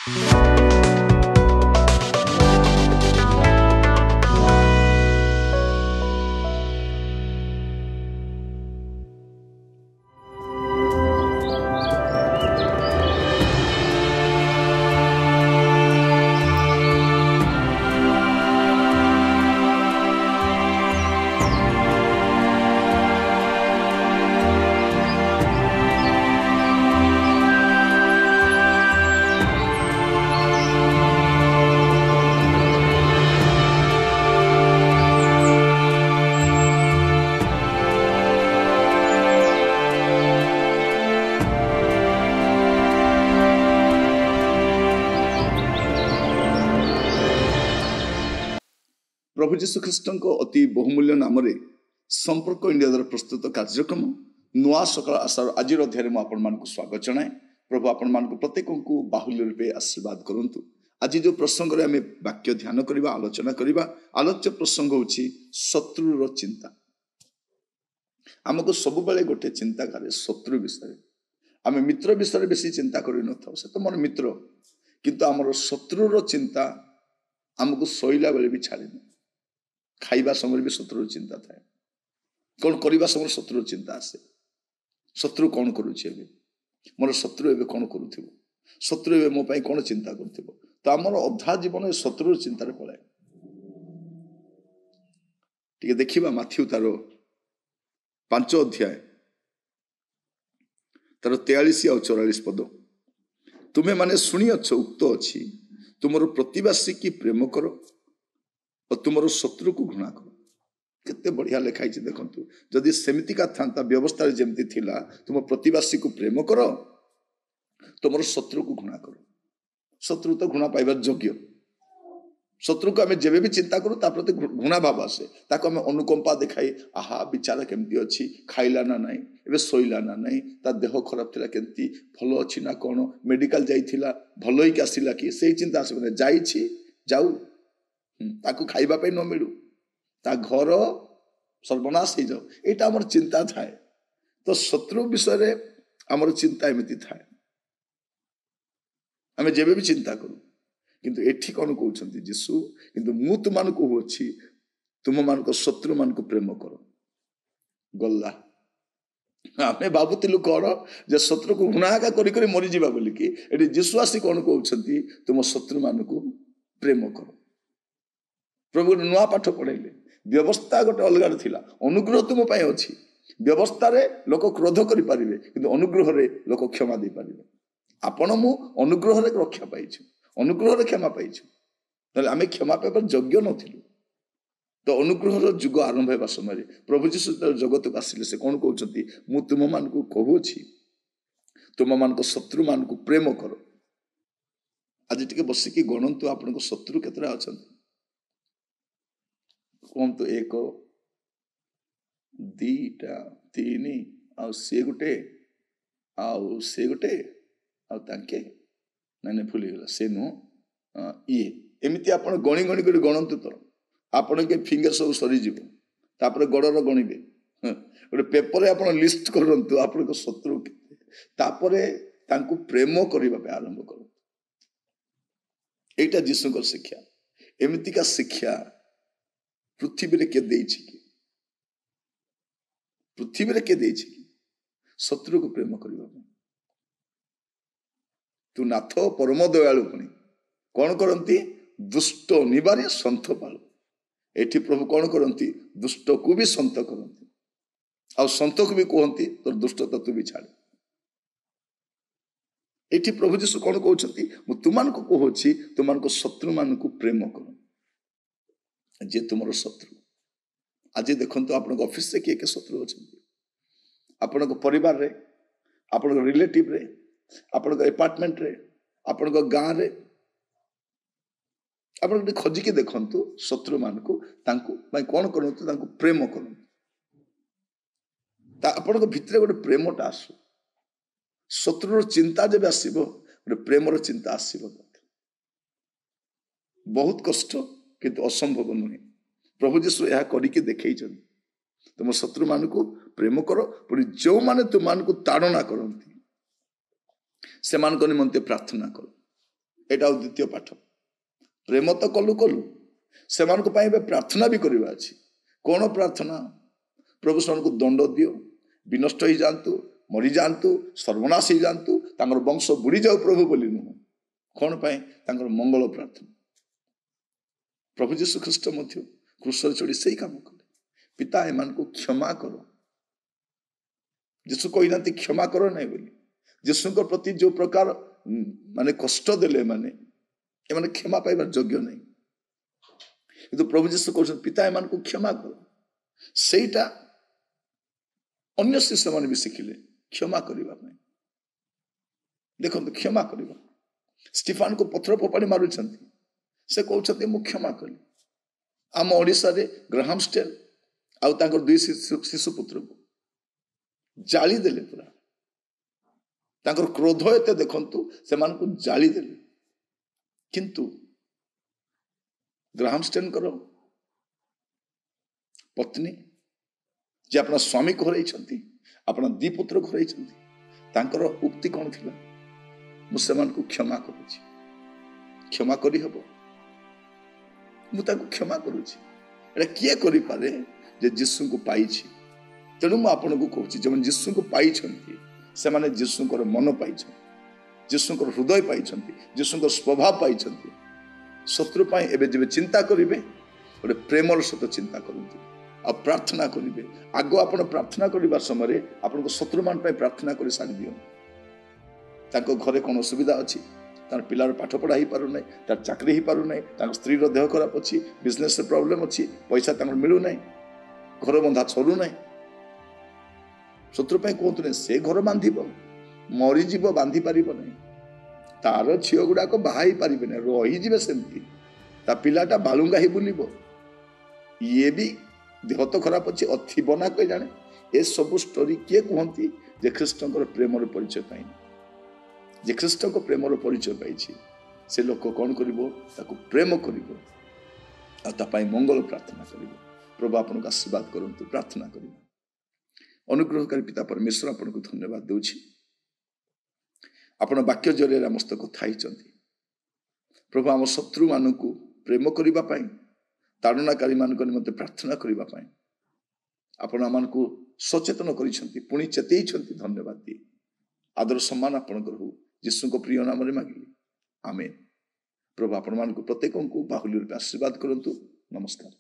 प्रभु जीशु ख्रीष्ट अति बहुमूल्य नाम संपर्क इंडिया द्वारा प्रस्तुत कार्यक्रम नुआ सकाल आशार आज अध्याय में आपण स्वागत जनाए। प्रभु आपण प्रत्येक को बाहुल्य रूपे आशीर्वाद करंतु। आज जो प्रसंग में आम वाक्य ध्यान करवा आलोचना करवा आलोच्य प्रसंग होची शत्रुर चिंता। आमको सब बेले गोटे चिंता करे शत्रु विषय। आम मित्र विषय बेसी चिंता कर न था से तो मोर मित्र, किंतु आमर शत्रुर चिंता आमको शोला बेले भी छाड़े। खाइबा समय भी शत्रु चिंता थाए, कौन करवा समय शत्रु चिंता आसे। शत्रु कौन करुचे, मोर शत्रु एवं कौन करू, शत्रु एवं मो कौन चिंता कर, तो आमर अधा जीवन शत्रु चिंतार पलाए। टिके देखिबा माथ्यू तार 5 अध्याय तार 43 और 44 पद। तुम्हें माने शुणी अच्छ उक्त अच्छी तुमर प्रतिवासी की प्रेम करो और तुमर शत्रु को घृणा करो। केते बढ़िया लिखाई देखंतु। जदि सेमितिका था व्यवस्था जमती थिला तुम प्रतिवासी को प्रेम करो तुमर शत्रु को घृणा करो। शत्रु तो घृणा पाइबार योग्य। शत्रु को आम जेबे भी चिंता करूँ प्रति घृणा भाव आसे, ताको आम अनुकंपा देखाई आहा विचार केमती अच्छी, खाइला ना नाई, एबे सोइला ना नाई, ता देह खराब थिला केमती, भलो अच्छी ना कौन, मेडिकल जाइथिला भलो ही आसिला कि से चिंता आसे जाइछि जाऊ ताकू खाइबा पे न मिलू, ता घर सर्वनाश हो जाऊ, यहाँ आमर चिंता थाए। तो शत्रु विषय आमर चिंता एमती थाए, आम जेबे भी चिंता करूँ। किंतु एठी कौन कहते जीशु, किंतु मु तुम कहूँ तुम मान शत्रु मान को प्रेम कर। गला आमे भावुलु कौन जे शत्रु को घृणागा करी मरीजा बोलिकी, ये जीशु आसी कौन कहते तुम शत्रु मान को प्रेम कर। प्रभु नुआ पाठ पढ़ेले। व्यवस्था गोटे अलग थिला, अनुग्रह तुम अच्छी। व्यवस्था रे लोक क्रोध करि पारिबे, किंतु अनुग्रह रे लोक क्षमा दे पारिबे। आपण मु अनुग्रह रे रक्षा पाइछु, अनुग्रह रे क्षमा पाइछु, नले आमे क्षमा पाइबार योग्य नथिलु। तो अनुग्रह जुग आरंभ होगा समय प्रभु जीशु जगत को आसिले से कौन कहते मु तुम मान को कहूँ तुम मान शत्रु मान को प्रेम कर। आज टिके बसिकी गणतु आपण शत्रु केतरा अच्छा कहतु 1 2 3 आउ सी गोटे आउ से गोटे आउ तांके ना भूल गला से नुह ये एमती आप गणी गणी कर गणतु। तो आपण के फिंगर सब सरीज तापर गड़र गणिबे गोटे पेपर आप लिस्ट करंतु आपण शत्रु तापरे तांकु प्रेम करने आरंभ कर। एटा जीशु को शिक्षा। एमतिका शिक्षा पृथ्वी रे के देछि कि, पृथ्वी रे के देछि कि शत्रु को प्रेम करबा। तू नाथ परम दयालु पुणी कौन करती दुष्ट निवार्य सन्थ पालु। एठी प्रभु कौन करती दुष्ट को भी सन्त करती, आ सन्त को भी कहती तोर दुष्टता तू भी छाड़। एठी प्रभु जीशु कौन कहते मु तुम को कहूँ तुम शत्रु मान को प्रेम कर। जे तुम शत्रु आज देखो आप ऑफिस से किए शत्रु अच्छा, आपण परिवार रे, आपण रिलेटिव रे, आपण अपार्टमेंट रे, आपण गाँव रे, आप खोजिकी देखु शत्रु मान को कौन करूँ प्रेम करूँ। आपण भितर गोटे प्रेमटा आसू। शत्रुर चिंता जब आसो गोटे प्रेमर चिंता आसो। बहुत कष्ट किंतु असंभव नुहे। प्रभु जीशु यह करके देखई तुम शत्रु मान को प्रेम करो, पुणी जो माने तुम मान को ताड़ना करती से निमंते प्रार्थना करो। एटा द्वितीय पाठ प्रेम तो कलु कलु से प्रार्थना भी करवा अच्छी कौन प्रार्थना प्रभु से दंड दियो विनष्ट हो जातु मरी जातु सर्वनाश हो जातु वंश बुड़ी जाऊ प्रभु बोली नुह कौन पाई मंगल प्रार्थना प्रभु जीशु ख्रीस्ट क्रूस चढ़ी से काम कले पिता एम क्षमा कर जीशु कही ना क्षमा कर ना बोली जीशु प्रति जो प्रकार माने कष्ट देले माने एमाने क्षमा पाइबार योग्य नहीं किंतु प्रभु जीशु कहते पिता एम क्षमा कर सेटा अन्य शिष्य मैंने भी शिखिले क्षमा करने देखो क्षमा करवा स्टीफान को पत्थर फोपाड़ी मारुंट से कहते मु क्षमा कली आम ओडिशा रे ग्राहम स्टेल आउ तांकर दुई शिशु पुत्र को जाली देले पूरा तांकर क्रोध एते देखंतु से मान को जाली देले किंतु ग्राहम स्टेल करो पत्नी जे अपना स्वामी को हरई अपना दी पुत्र को हरई तांकर उक्ति कौन थिला मुसलमान को क्षमा करूची क्षमा करी हबो मु ताको क्षमा करूची एटा किए करि पारे जे यीशु को पाइछि तेणु मु आपन को कहूची जे यीशु को पाइछंती से माने यीशु को मन पाइछंती यीशु को हृदय पाइछंती यीशु को स्वभाव पाइछंती शत्रु पाई एबे जेबे चिंता करिवे ओरे प्रेमर सहित चिंता करंतु आ प्रार्थना करिवे आगो आपण प्रार्थना करिबा समय आपण को शत्रु मान पाई प्रार्थना करि सारि दियो ताको घरे कोन सुविधा अछि तार पिलार पाठ पढ़ा ही पारु नै तार चाकरी ही पारु नै तार स्त्री रो देह खराब अछि बिजनेस रे प्रॉब्लम अछि पैसा तार मिलु नै घर बंधा छरु नै शत्रु पाई कोंतु नै से घर बांधिबो मरि जीव बांधि पारिबो नै तार छियो गुडा को बाहाई पारिबे नै रही जिवे सेमती ता पिलाटा बालुंगा ही बुलिबो ये भी देह तो खराब अच्छे अथी बना कह जाने ए सब स्टोरी किए कहती जे ख्रीष्ट प्रेमर परिचय पाई जे ख्रीष्ट प्रेमर परिचय पाई से लोक कौन कर प्रेम कर मंगल प्रार्थना कर प्रभु आपन आशीर्वाद करंतु प्रार्थना कर अनुग्रहकारी पिता परमेश्वर आपन को धन्यवाद दूची आपण वाक्य जरिए मस्त कथा प्रभु आम शत्रु मान को प्रेम करने ताड़नाकारी मान निमंते प्रार्थना करने आपण आम को सचेतन पुणी चेतई धन्यवाद दिए आदर सम्मान आपणकर हो यीशु को प्रिय नाम मांगिली आमेन प्रभु आपण मान प्रत्येक को बाहुल्य आशीर्वाद करंतु नमस्कार।